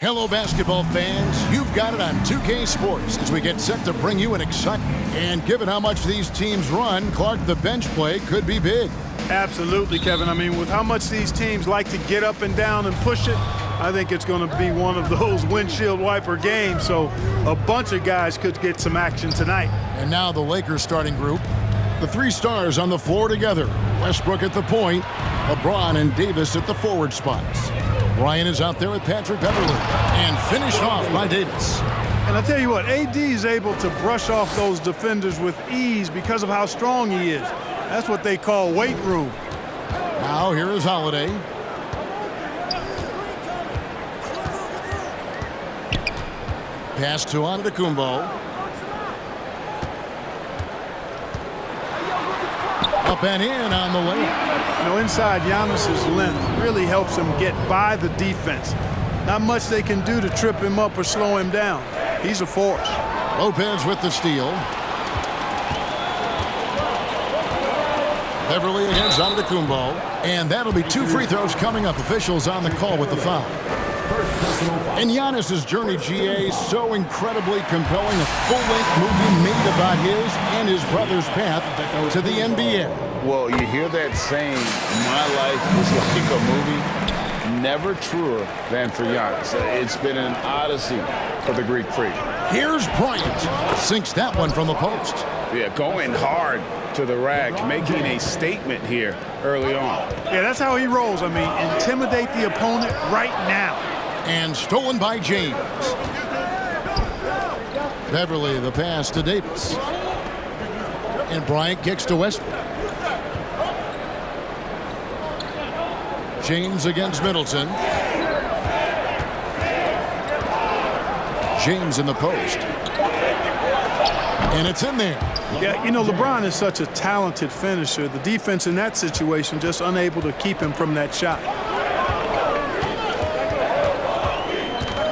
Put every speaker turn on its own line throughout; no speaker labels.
Hello, basketball fans. You've got it on 2K Sports as we get set to bring you an exciting. And given how much these teams run, Clark, the bench play could be big.
Absolutely, Kevin. I mean, with how much these teams like to get up and down and push it, I think it's going to be one of those windshield wiper games. So a bunch of guys could get some action tonight.
And now the Lakers starting group. The three stars on the floor together. Westbrook at the point, LeBron and Davis at the forward spots. Bryant is out there with Patrick Beverly and finished off by Davis.
And I tell you what, AD is able to brush off those defenders with ease because of how strong he is. That's what they call weight room.
Now here is Holiday. Pass to Antetokounmpo. Up and in on the layup.
You know, inside Giannis's length really helps him get by the defense. Not much they can do to trip him up or slow him down. He's a force.
Lopez with the steal. Beverly against Antetokounmpo. And that'll be two free throws coming up. Officials on the call with the foul. And Giannis's journey, GA, so incredibly compelling. A full-length movie made about his and his brother's path to the NBA.
Well, you hear that saying, my life is like a movie. Never truer than for Giannis. It's been an odyssey for the Greek freak.
Here's Bryant. Sinks that one from the post.
Yeah, going hard to the rack, making a statement here early on.
Yeah, that's how he rolls. I mean, intimidate the opponent right now.
And stolen by James. Beverly the pass to Davis. And Bryant kicks to Westbrook. James against Middleton. James in the post. And it's in there.
Yeah, you know, LeBron is such a talented finisher. The defense in that situation just unable to keep him from that shot.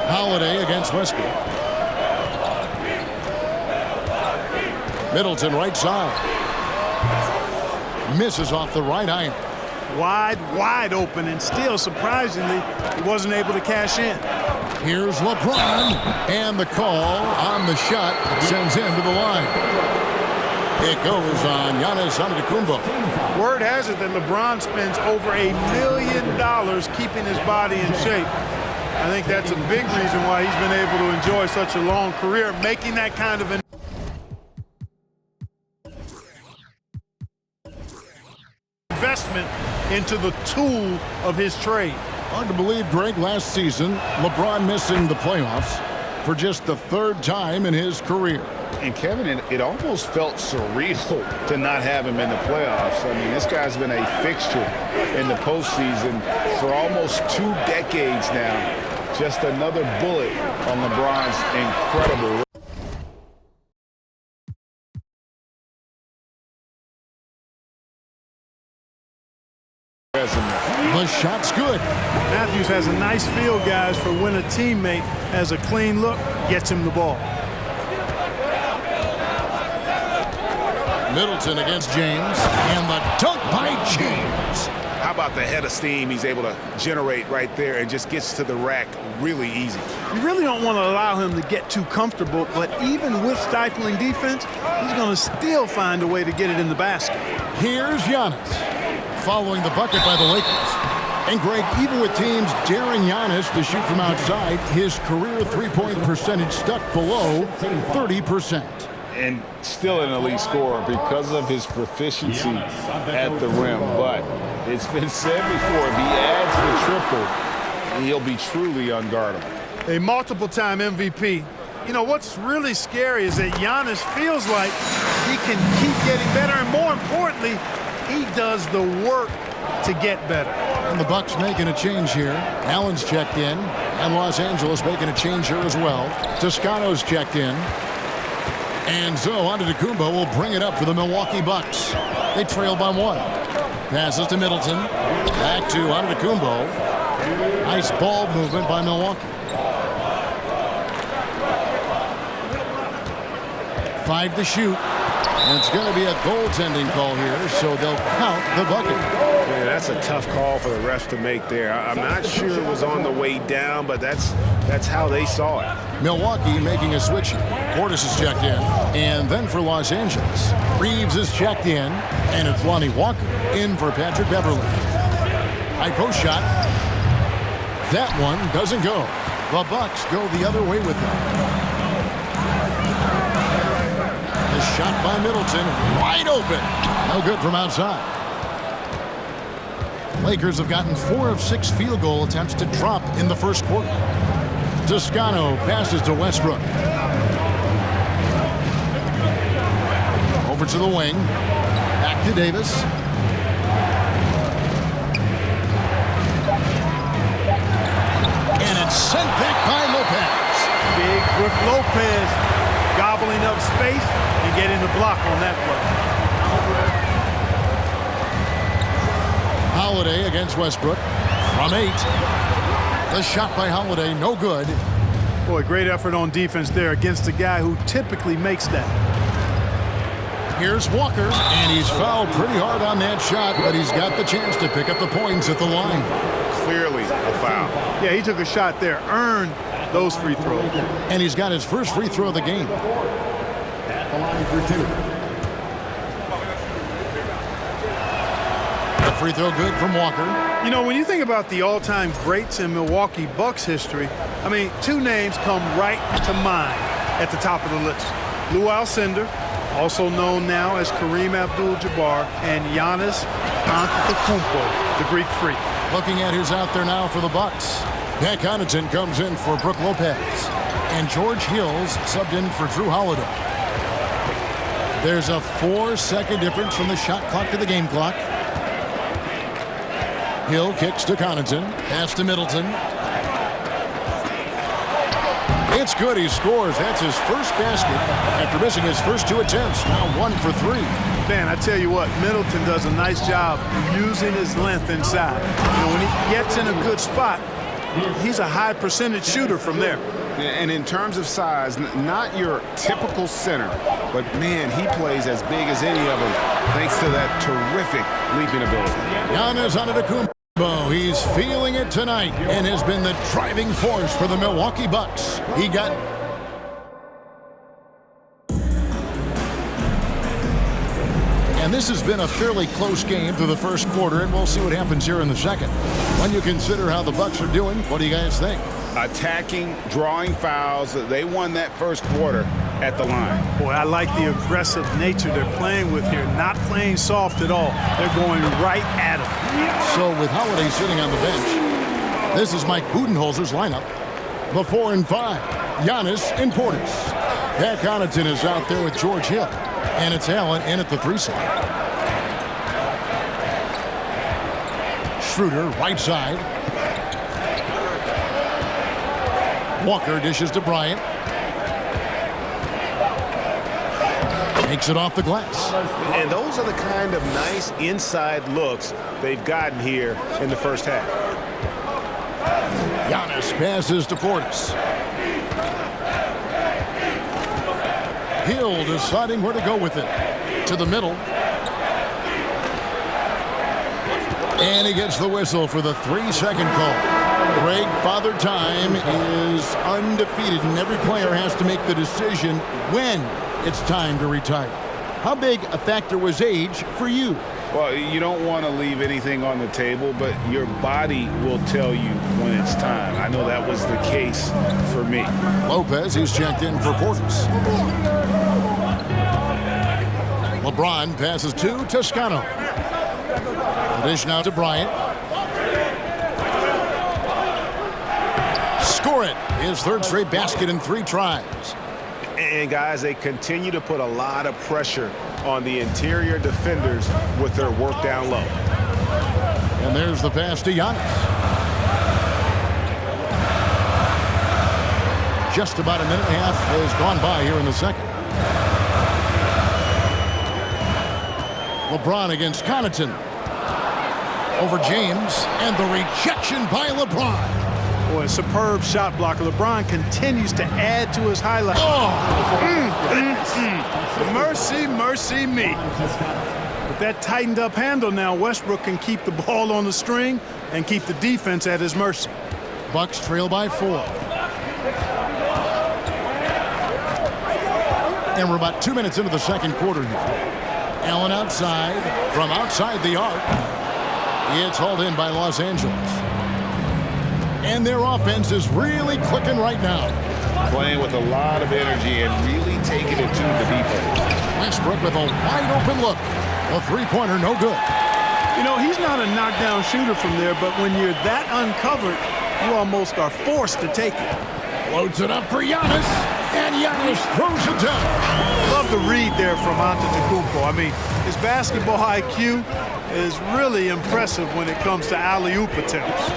Holiday against Westbrook. Middleton right side. Misses off the right iron.
Wide open, and still, surprisingly, he wasn't able to cash in.
Here's LeBron, and the call on the shot sends him to the line. It goes on Giannis Antetokounmpo.
Word has it that LeBron spends over $1 million keeping his body in shape. I think that's a big reason why he's been able to enjoy such a long career, making that kind of investment into the tool of his trade.
Hard to believe, Greg, last season, LeBron missing the playoffs for just the third time in his career.
And Kevin, it almost felt surreal to not have him in the playoffs. I mean, this guy's been a fixture in the postseason for almost 2 decades now. Just another bullet on LeBron's incredible resume.
The shot's good.
Matthews has a nice feel, guys, for when a teammate has a clean look, gets him the ball.
Middleton against James, and the dunk by James.
How about the head of steam he's able to generate right there and just gets to the rack really easy.
You really don't want to allow him to get too comfortable, but even with stifling defense, he's going to still find a way to get it in the basket.
Here's Giannis, following the bucket by the Lakers. And Greg, even with teams daring Giannis to shoot from outside, his career three-point percentage stuck below 30%.
And still an elite scorer because of his proficiency at the rim. But it's been said before, if he adds the triple, he'll be truly unguardable.
A multiple-time MVP. You know, what's really scary is that Giannis feels like he can keep getting better, and more importantly, he does the work to get better.
And the Bucks making a change here. Allen's checked in, and Los Angeles making a change here as well. Toscano's checked in. And so Antetokounmpo will bring it up for the Milwaukee Bucks. They trail by 1. Passes to Middleton. Back to Antetokounmpo. Nice ball movement by Milwaukee. 5 to shoot. And it's going to be a goaltending call here, so they'll count the bucket.
Man, that's a tough call for the refs to make there. I'm not sure it was on the way down, but that's how they saw it.
Milwaukee making a switch here. Portis is checked in. And then for Los Angeles, Reeves is checked in. And it's Lonnie Walker in for Patrick Beverly. High post shot. That one doesn't go. The Bucks go the other way with them. The shot by Middleton, wide open. No good from outside. Lakers have gotten 4 of 6 field goal attempts to drop in the first quarter. Toscano passes to Westbrook. Over to the wing. Back to Davis. And it's sent back by Lopez.
Big Brook Lopez gobbling up space and getting the block on that play.
Holiday against Westbrook from 8. The shot by Holiday, no good.
Boy, great effort on defense there against a guy who typically makes that.
Here's Walker, and he's fouled pretty hard on that shot, but he's got the chance to pick up the points at the line.
Clearly a foul.
Yeah, he took a shot there, earned those free throws.
And he's got his first free throw of the game. At the line for 2. The free throw good from Walker.
You know, when you think about the all-time greats in Milwaukee Bucks history, I mean, 2 names come right to mind at the top of the list. Lou Alcindor, also known now as Kareem Abdul-Jabbar, and Giannis Antetokounmpo, the Greek Freak.
Looking at who's out there now for the Bucks. Pat Connaughton comes in for Brook Lopez. And George Hill's subbed in for Drew Holiday. There's a 4-second difference from the shot clock to the game clock. Hill kicks to Connaughton. Pass to Middleton. It's good. He scores. That's his first basket after missing his first 2 attempts. Now 1 for 3.
Man, I tell you what, Middleton does a nice job using his length inside. You know, when he gets in a good spot, he's a high percentage shooter from there.
And in terms of size, not your typical center, but man, he plays as big as any of them thanks to that terrific leaping ability.
Giannis Antetokounmpo. He's feeling it tonight and has been the driving force for the Milwaukee Bucks. He got... And this has been a fairly close game through the first quarter, and we'll see what happens here in the second. When you consider how the Bucks are doing, what do you guys think?
Attacking, drawing fouls. They won that first quarter at the line.
Boy, I like the aggressive nature they're playing with here. Not playing soft at all. They're going right at him.
So with Holiday sitting on the bench, this is Mike Budenholzer's lineup. The 4 and 5, Giannis and Portis. Pat Connaughton is out there with George Hill. And it's Allen in at the 3 slot. Schroeder, right side. Walker dishes to Bryant. Takes it off the glass.
And those are the kind of nice inside looks they've gotten here in the first half.
Giannis passes to Portis. Hill deciding where to go with it. To the middle. And he gets the whistle for the 3-second call. Greg, Father Time is undefeated, and every player has to make the decision when it's time to retire. How big a factor was age for you?
Well, you don't want to leave anything on the table, but your body will tell you when it's time. I know that was the case for me.
Lopez, who's checked in for Portis. LeBron passes to Toscano. The dish now to Bryant. Score it. His 3rd straight basket in 3 tries.
And guys, they continue to put a lot of pressure on the interior defenders with their work down low.
And there's the pass to Giannis. Just about a minute and a half has gone by here in the second. LeBron against Connaughton. Over James, and the rejection by LeBron.
Boy, a superb shot blocker. LeBron continues to add to his highlight. Mercy, mercy me. With that tightened up handle now, Westbrook can keep the ball on the string and keep the defense at his mercy.
Bucks trail by 4. And we're about 2 minutes into the second quarter here. Allen outside, from outside the arc. It's hauled in by Los Angeles. And their offense is really clicking right now.
Playing with a lot of energy and really taking it to the defense.
Westbrook with a wide open look. A three-pointer, no good.
You know, he's not a knockdown shooter from there, but when you're that uncovered, you almost are forced to take it.
Loads it up for Giannis, and Giannis throws it down.
Love the read there from Antetokounmpo. I mean, his basketball IQ is really impressive when it comes to alley-oop attempts.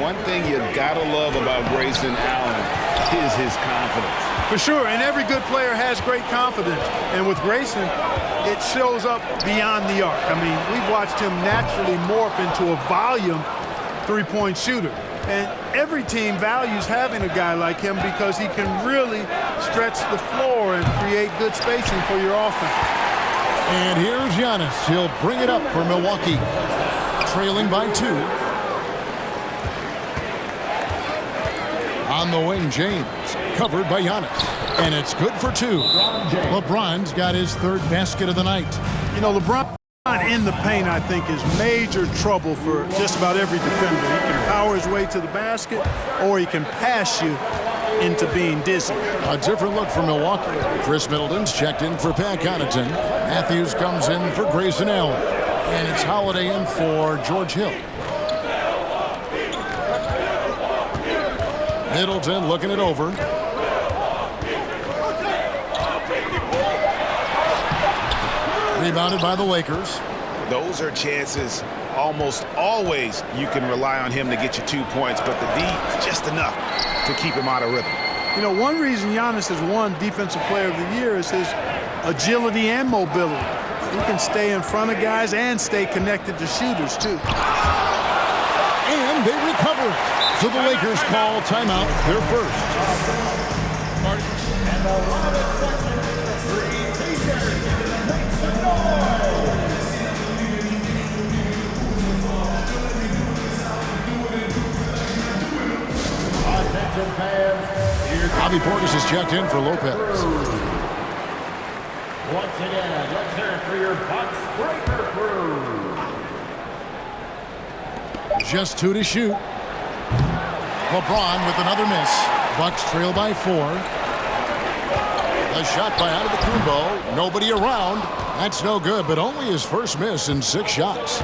One thing you gotta love about Grayson Allen is his confidence.
For sure, and every good player has great confidence. And with Grayson, it shows up beyond the arc. I mean, we've watched him naturally morph into a volume three-point shooter. And every team values having a guy like him because he can really stretch the floor and create good spacing for your offense.
And here's Giannis. He'll bring it up for Milwaukee. Trailing by 2. On the wing, James. Covered by Giannis. And it's good for 2. LeBron's got his third basket of the night.
You know, LeBron in the paint, I think, is major trouble for just about every defender. He can power his way to the basket, or he can pass you into being dizzy.
A different look for Milwaukee. Chris Middleton's checked in for Pat Connaughton. Matthews comes in for Grayson Allen. And it's Holiday in for George Hill. Middleton looking it over. Rebounded by the Lakers.
Those are chances almost always you can rely on him to get you 2 points, but the D just enough to keep him out of rhythm.
You know, one reason Giannis has won Defensive Player of the Year is his agility and mobility. He can stay in front of guys and stay connected to shooters, too.
And they recover it. So the Lakers call timeout, their first. Bobby Portis is checked in for Lopez.
Once again, let's hear it for your Bucks breaker crew.
Just 2 to shoot. LeBron with another miss. Bucks trail by 4. A shot by Antetokounmpo. Nobody around. That's no good, but only his first miss in 6 shots.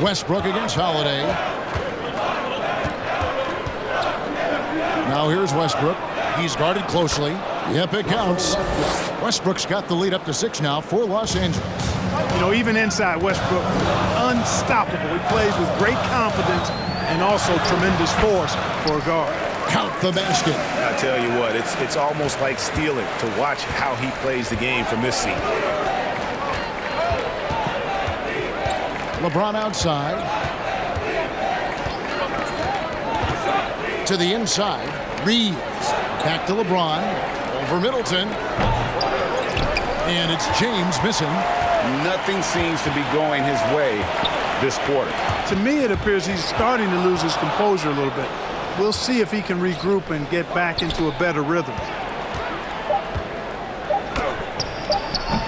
Westbrook against Holiday. Now here's Westbrook. He's guarded closely. Yep, it counts. Westbrook's got the lead up to 6 now for Los Angeles.
You know, even inside, Westbrook, unstoppable. He plays with great confidence and also tremendous force for a guard.
Count the basket.
I tell you what, it's almost like stealing to watch how he plays the game from this seat.
LeBron outside. To the inside. Reeves. Back to LeBron. Over Middleton. And it's James missing.
Nothing seems to be going his way this quarter.
To me, it appears he's starting to lose his composure a little bit. We'll see if he can regroup and get back into a better rhythm.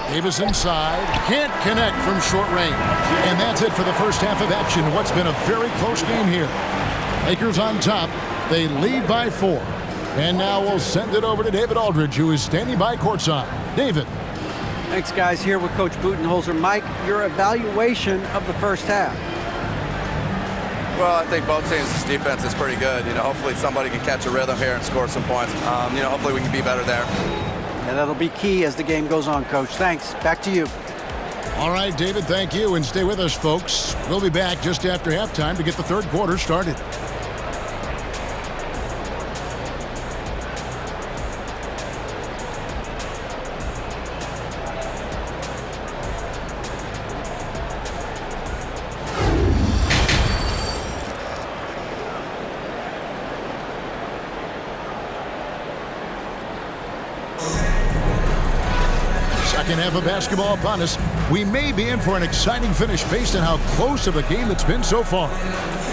Davis inside. Can't connect from short range. And that's it for the first half of action. What's been a very close game here. Lakers on top. They lead by 4. And now we'll send it over to David Aldridge, who is standing by courtside. David.
Thanks, guys. Here with Coach Budenholzer. Mike, your evaluation of the first half.
Well, I think both teams' defense is pretty good. You know, hopefully somebody can catch a rhythm here and score some points. You know, hopefully we can be better there.
And that'll be key as the game goes on, Coach. Thanks. Back to you.
All right, David, thank you. And stay with us, folks. We'll be back just after halftime to get the third quarter started. Second half of basketball upon us. We may be in for an exciting finish based on how close of a game it's been so far.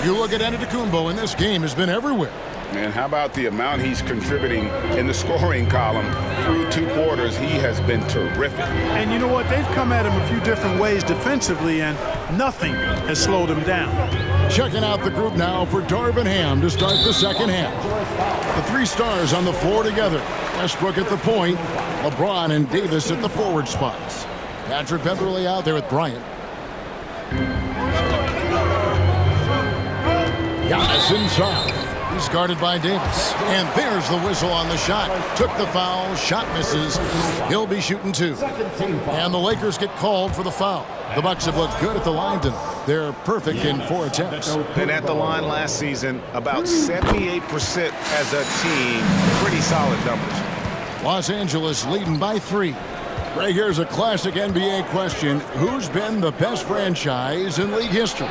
You look at Antetokounmpo, and this game has been everywhere.
And how about the amount he's contributing in the scoring column? Through 2 quarters, he has been terrific.
And you know what? They've come at him a few different ways defensively, and nothing has slowed him down.
Checking out the group now for Darvin Ham to start the second half. The 3 stars on the floor together. Westbrook at the point, LeBron and Davis at the forward spots. Patrick Beverly out there with Bryant. Giannis inside. He's guarded by Davis. And there's the whistle on the shot. Took the foul. Shot misses. He'll be shooting 2. And the Lakers get called for the foul. The Bucks have looked good at the line tonight. They're perfect in 4 attempts.
And at the line last season, about 78% as a team. Pretty solid numbers.
Los Angeles leading by 3. Right here's a classic NBA question. Who's been the best franchise in league history?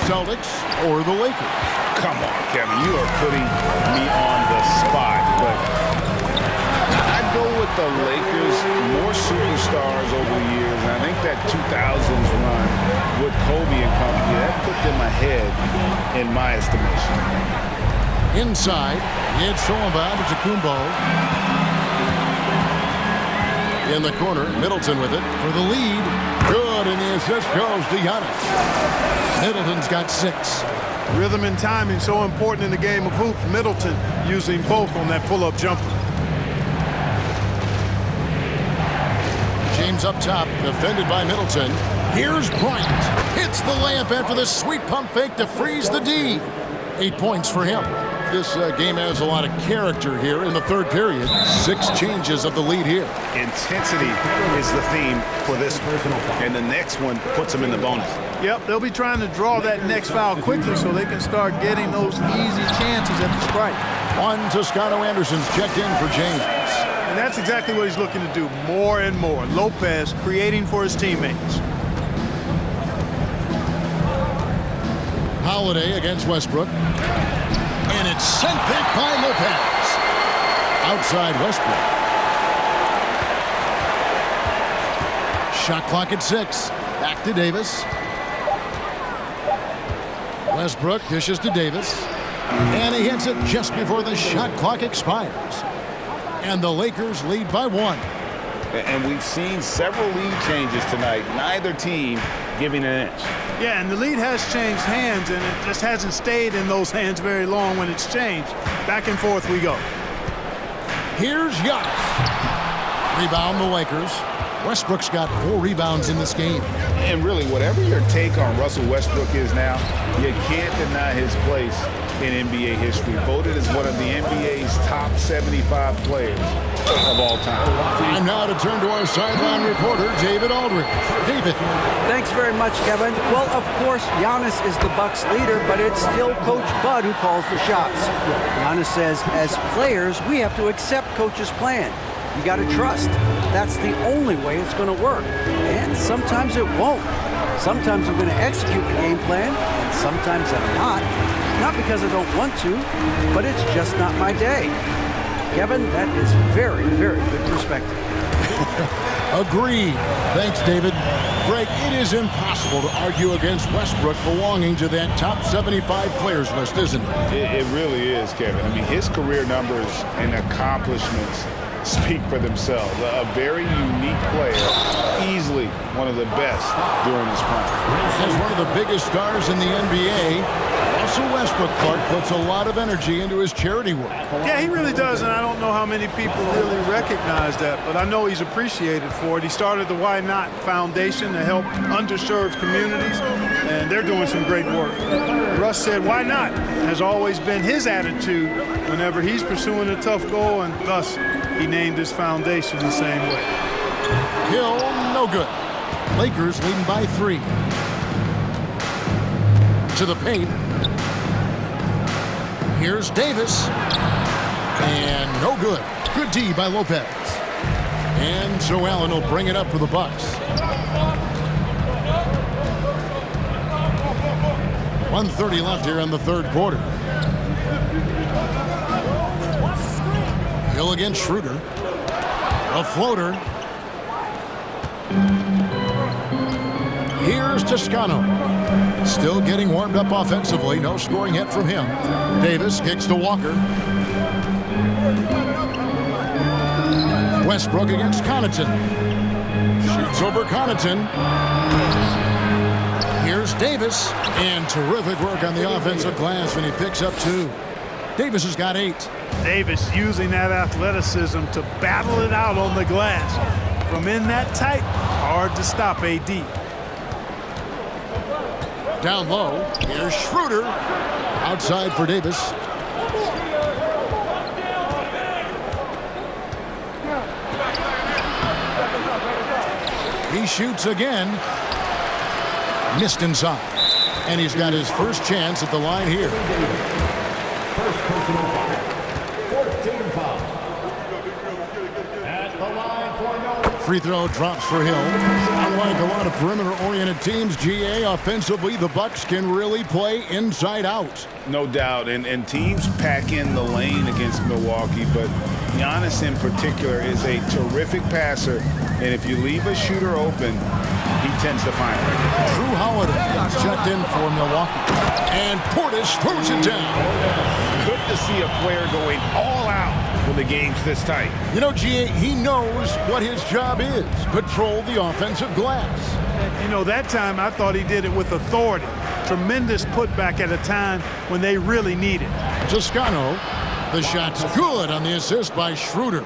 Celtics or the Lakers?
Come on, Kevin. You are putting me on the spot. But I'd go with the Lakers. More superstars over the years. And I think that 2000s run with Kobe and company, that put them ahead in my estimation.
Inside, it's Antetokounmpo. In the corner, Middleton with it for the lead. Good, and the assist goes to Giannis. Middleton's got 6.
Rhythm and timing so important in the game of hoops. Middleton using both on that pull-up jumper.
James up top, defended by Middleton. Here's Bryant. Hits the layup after the sweet pump fake to freeze the D. 8 points for him. This game has a lot of character here in the third period. 6 changes of the lead here.
Intensity is the theme for this one, and the next one puts them in the bonus.
Yep, they'll be trying to draw that next foul quickly so they can start getting those easy chances at the strike.
Toscano Anderson's checked in for James.
And that's exactly what he's looking to do more and more. Lopez creating for his teammates.
Holiday against Westbrook. And it's sent back by Lopez. Outside Westbrook. Shot clock at 6. Back to Davis. Westbrook dishes to Davis. And he hits it just before the shot clock expires. And the Lakers lead by 1.
And we've seen several lead changes tonight. Neither team giving an inch.
Yeah, and the lead has changed hands, and it just hasn't stayed in those hands very long when it's changed. Back and forth we go.
Here's Giannis. Rebound the Lakers. Westbrook's got 4 rebounds in this game.
And really, whatever your take on Russell Westbrook is now, you can't deny his place in NBA history. Voted as one of the NBA's top 75 players of all time.
Time now to turn to our sideline reporter, David Aldridge. David.
Thanks very much, Kevin. Well, of course, Giannis is the Bucks leader, but it's still Coach Bud who calls the shots. Giannis says, as players, we have to accept Coach's plan. You got to trust. That's the only way it's going to work. And sometimes it won't. Sometimes I'm going to execute the game plan, and sometimes I'm not. Not because I don't want to, but it's just not my day. Kevin, that is very, very good perspective.
Agreed. Thanks, David. Greg, it is impossible to argue against Westbrook belonging to that top 75 players list, isn't it?
It really is, Kevin. I mean, his career numbers and accomplishments speak for themselves. A very unique player, easily one of the best during his prime.
As one of the biggest stars in the NBA, Russell Westbrook, Clark, puts a lot of energy into his charity work.
Yeah, he really does, and I don't know how many people really recognize that, but I know he's appreciated for it. He started the Why Not Foundation to help underserved communities, and they're doing some great work. Russ said, why not? Has always been his attitude whenever he's pursuing a tough goal, and thus he named his foundation the same way.
Hill, no good. Lakers leading by 3. To the paint. Here's Davis. And no good. Good D by Lopez. And so Allen will bring it up for the Bucks. 1:30 left here in the third quarter. Hill against Schroeder. A floater. Here's Toscano. Still getting warmed up offensively. No scoring hit from him. Davis kicks to Walker. Westbrook against Connaughton. Shoots over Connaughton. Here's Davis. And terrific work on the offensive glass when he picks up 2. Davis has got 8.
Davis using that athleticism to battle it out on the glass. From in that tight, hard to stop AD.
Down low, here's Schroeder. Outside for Davis. He shoots again. Missed inside. And he's got his first chance at the line here.
First personal foul. 14 foul. At the line for no.
Free throw drops for Hill. Unlike a lot of perimeter-oriented teams, GA, offensively, the Bucks can really play inside out.
No doubt, and teams pack in the lane against Milwaukee, but Giannis in particular is a terrific passer, and if you leave a shooter open, he tends to find it.
Drew Holiday is checked in for Milwaukee. And Portis throws it down.
Good to see a player going all out when the game's this tight.
You know, GA, he knows what his job is. Patrol the offensive glass.
You know, that time I thought he did it with authority. Tremendous putback at a time when they really need it.
Toscano, the shot's good on the assist by Schroeder.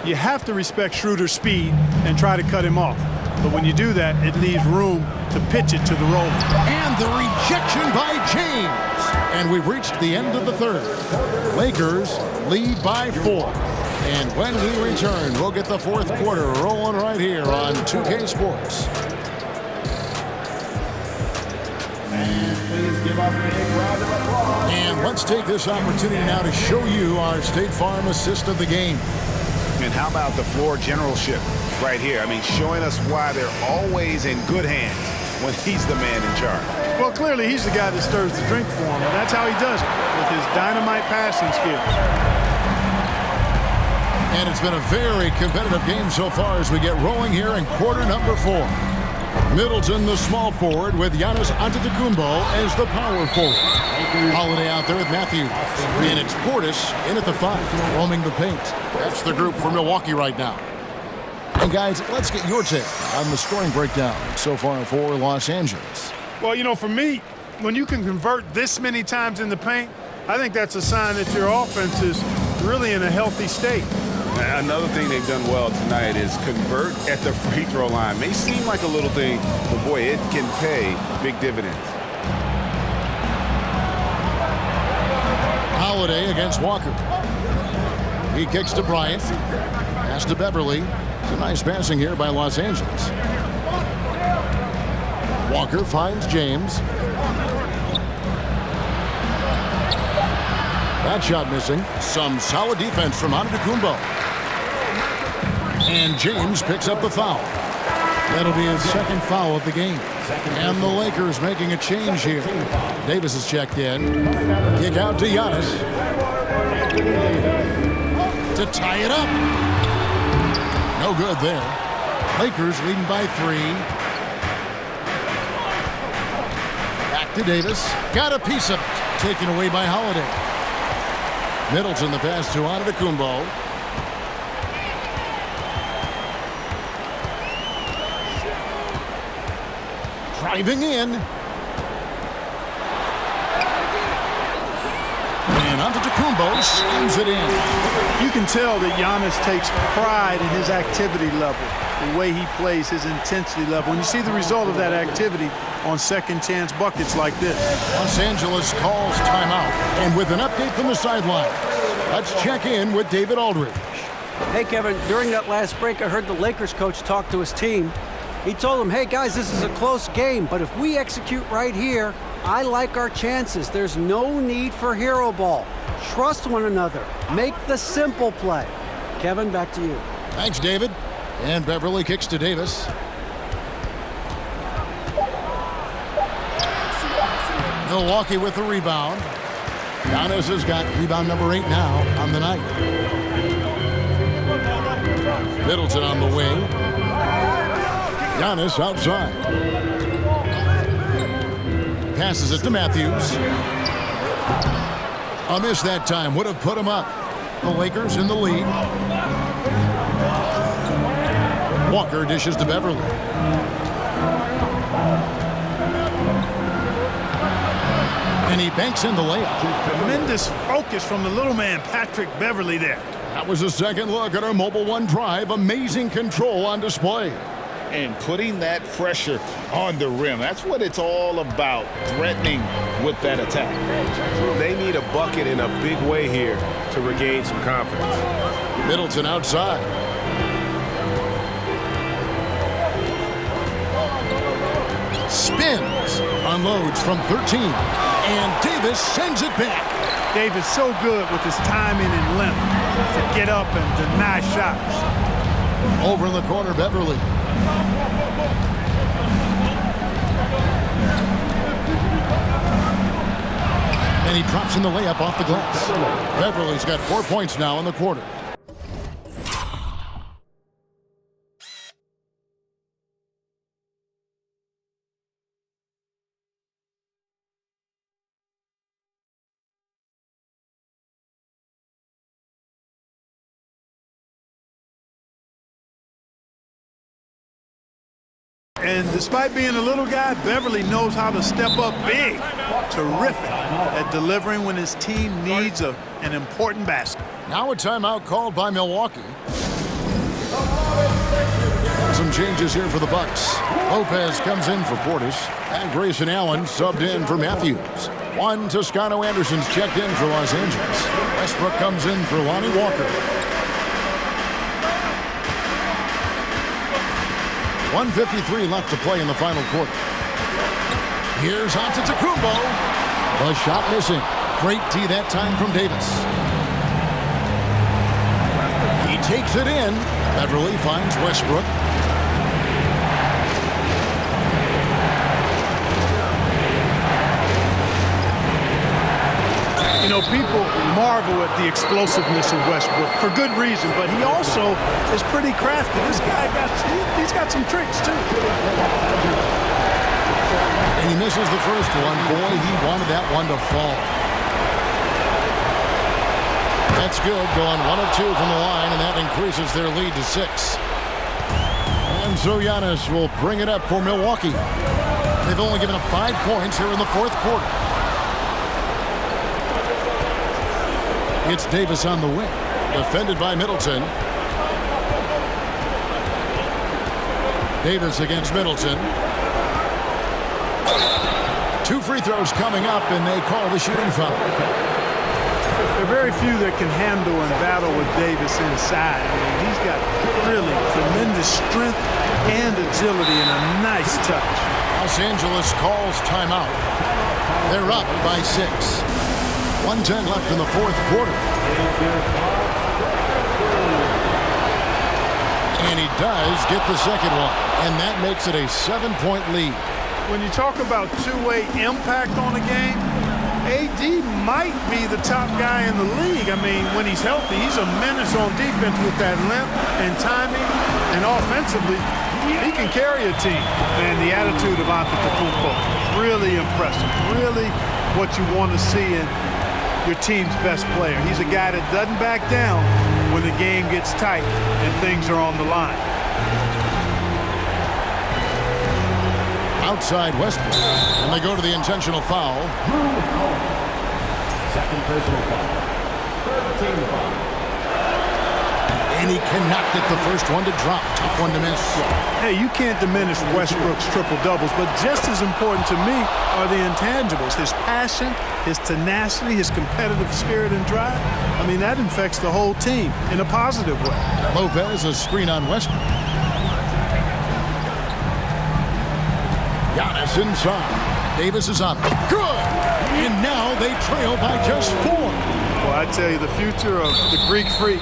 You have to respect Schroeder's speed and try to cut him off. But when you do that, it leaves room to pitch it to the roller.
And the rejection by James. And we've reached the end of the third. Lakers lead by 4. And when we return, we'll get the fourth quarter rolling right here on 2K Sports. And let's take this opportunity now to show you our State Farm assist of the game.
And how about the floor generalship right here? I mean, showing us why they're always in good hands when he's the man in charge.
Well, clearly he's the guy that stirs the drink for him, and that's how he does it, with his dynamite passing skills.
And it's been a very competitive game so far as we get rolling here in quarter number 4. Middleton, the small forward, with Giannis Antetokounmpo as the power forward. Holiday out there with Matthews. And it's Portis in at the 5, roaming the paint. That's the group for Milwaukee right now. And guys, let's get your take on the scoring breakdown so far for Los Angeles.
Well, you know, for me, when you can convert this many times in the paint, I think that's a sign that your offense is really in a healthy state.
Another thing they've done well tonight is convert at the free throw line. May seem like a little thing, but boy, it can pay big dividends.
Holiday against Walker. He kicks to Bryant. Pass to Beverly. It's a nice passing here by Los Angeles. Walker finds James. That shot missing. Some solid defense from Antetokounmpo. And James picks up the foul. That'll be his second foul of the game. And the Lakers making a change here. Davis is checked in. Kick out to Giannis. To tie it up. No good there. Lakers leading by 3. Back to Davis. Got a piece of it. Taken away by Holiday. Middleton the pass to Antetokounmpo. Driving in. And Antetokounmpo slams it in.
You can tell that Giannis takes pride in his activity level, the way he plays, his intensity level. And you see the result of that activity on second chance buckets like this.
Los Angeles calls timeout. And with an update from the sideline, let's check in with David Aldridge.
Hey, Kevin, during that last break, I heard the Lakers coach talk to his team. He told them, hey, guys, this is a close game, but if we execute right here, I like our chances. There's no need for hero ball. Trust one another. Make the simple play. Kevin, back to you.
Thanks, David. And Beverly kicks to Davis. Milwaukee with the rebound. Giannis has got rebound number 8 now on the night. Middleton on the wing. Giannis outside. Passes it to Matthews. A miss that time would have put him up. The Lakers in the lead. Walker dishes to Beverly. And he banks in the layup.
Tremendous focus from the little man, Patrick Beverly there.
That was a second look at our Mobile One drive. Amazing control on display.
And putting that pressure on the rim. That's what it's all about, threatening with that attack.
They need a bucket in a big way here to regain some confidence.
Middleton outside. Spins. Unloads from 13. And Davis sends it back.
Davis so good with his timing and length to get up and deny shots.
Over in the corner, Beverly. And he drops in the layup off the glass. Beverly's got 4 points now in the quarter.
And despite being a little guy, Beverly knows how to step up big. Terrific at delivering when his team needs an important basket.
Now a timeout called by Milwaukee. Some changes here for the Bucks. Lopez comes in for Portis. And Grayson Allen subbed in for Matthews. Juan Toscano Anderson's checked in for Los Angeles. Westbrook comes in for Lonnie Walker. 1:53 left to play in the final quarter. Here's Antetokounmpo. The shot missing. Great D that time from Davis. He takes it in. Beverly finds Westbrook.
You know, people marvel at the explosiveness of Westbrook for good reason, but he also is pretty crafty. This guy he's got some tricks too.
And he misses the first one. Boy, he wanted that one to fall. That's good. Going 1 of 2 from the line, and that increases their lead to 6. And so Giannis will bring it up for Milwaukee. They've only given up 5 points here in the fourth quarter. It's Davis on the wing. Defended by Middleton. Davis against Middleton. 2 free throws coming up, and they call the shooting foul.
There are very few that can handle and battle with Davis inside. I mean, he's got really tremendous strength and agility and a nice touch.
Los Angeles calls timeout. They're up by 6. 1:10 left in the fourth quarter. And he does get the second one. And that makes it a 7-point lead.
When you talk about two-way impact on a game, AD might be the top guy in the league. I mean, when he's healthy, he's a menace on defense with that length and timing. And offensively, he can carry a team. And the attitude of Antetokounmpo, really impressive. Really what you want to see in your team's best player. He's a guy that doesn't back down when the game gets tight and things are on the line.
Outside Westbrook. And they go to the intentional foul.
Second personal foul. 13 foul.
And he cannot get the first one to drop. Tough one to miss. Hey, you can't diminish Westbrook's triple-doubles, but just as important to me are the intangibles. His passion, his tenacity, his competitive spirit and drive. I mean, that infects the whole team in a positive way.
Lopez, a screen on Westbrook. Giannis inside. Davis is on. Good! And now they trail by just 4.
Well, I tell you, the future of the Greek Freak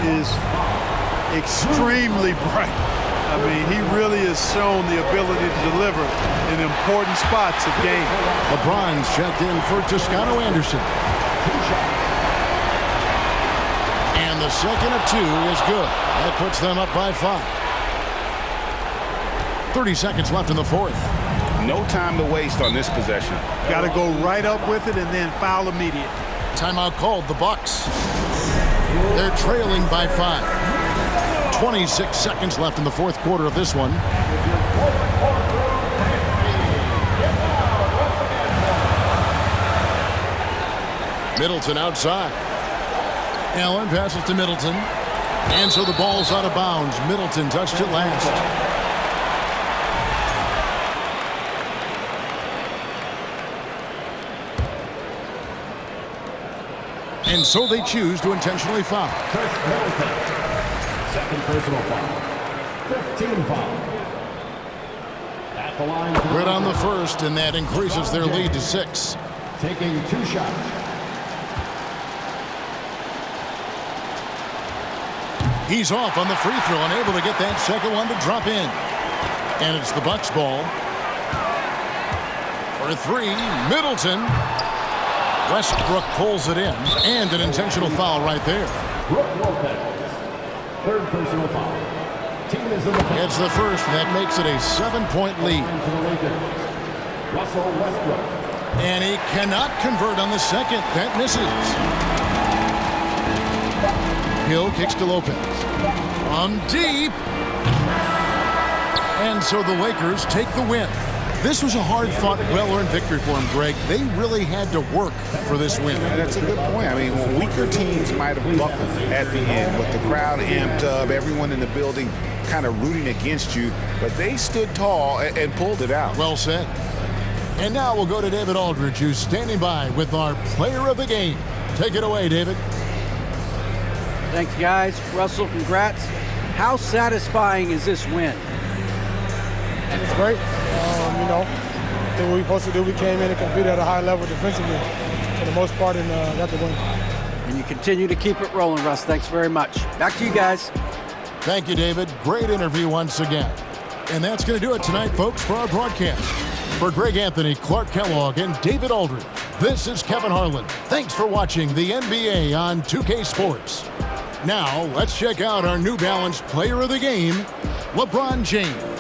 is extremely bright. I mean, he really has shown the ability to deliver in important spots of game.
LeBron's checked in for Toscano Anderson. And the second of 2 is good. That puts them up by 5. 30 seconds left in the fourth.
No time to waste on this possession.
Got to go right up with it and then foul immediate.
Timeout called, the Bucks. They're trailing by 5. 26 seconds left in the fourth quarter of this one. Middleton outside. Allen passes to Middleton. And so the ball's out of bounds. Middleton touched it last. And so they choose to intentionally foul.
Chris Middleton. Second personal foul. 15 foul. At the line.
Good on the first, and that increases their lead to 6.
Taking 2 shots.
He's off on the free throw, unable to get that second one to drop in. And it's the Bucks ball. For 3, Middleton. Westbrook pulls it in, and an intentional foul right there.
Brook Lopez. Third personal foul. Team is in the paint.
It's the first, and that makes it a 7-point lead.
To the Lakers. Russell Westbrook.
And he cannot convert on the second. That misses. Hill kicks to Lopez. From deep. And so the Lakers take the win. This was a hard-fought, well-earned victory for them, Greg. They really had to work for this win.
That's a good point. I mean, weaker teams might have buckled at the end with the crowd amped up, everyone in the building kind of rooting against you, but they stood tall and pulled it out.
Well said. And now we'll go to David Aldridge, who's standing by with our player of the game. Take it away, David.
Thanks, guys. Russell, congrats. How satisfying is this win?
It's great. Did what we were supposed to do. We came in and competed at a high level defensively for the most part and got the win.
And you continue to keep it rolling, Russ. Thanks very much. Back to you guys.
Thank you, David. Great interview once again. And that's going to do it tonight, folks, for our broadcast. For Greg Anthony, Clark Kellogg, and David Aldridge, this is Kevin Harlan. Thanks for watching the NBA on 2K Sports. Now, let's check out our New Balance Player of the Game, LeBron James.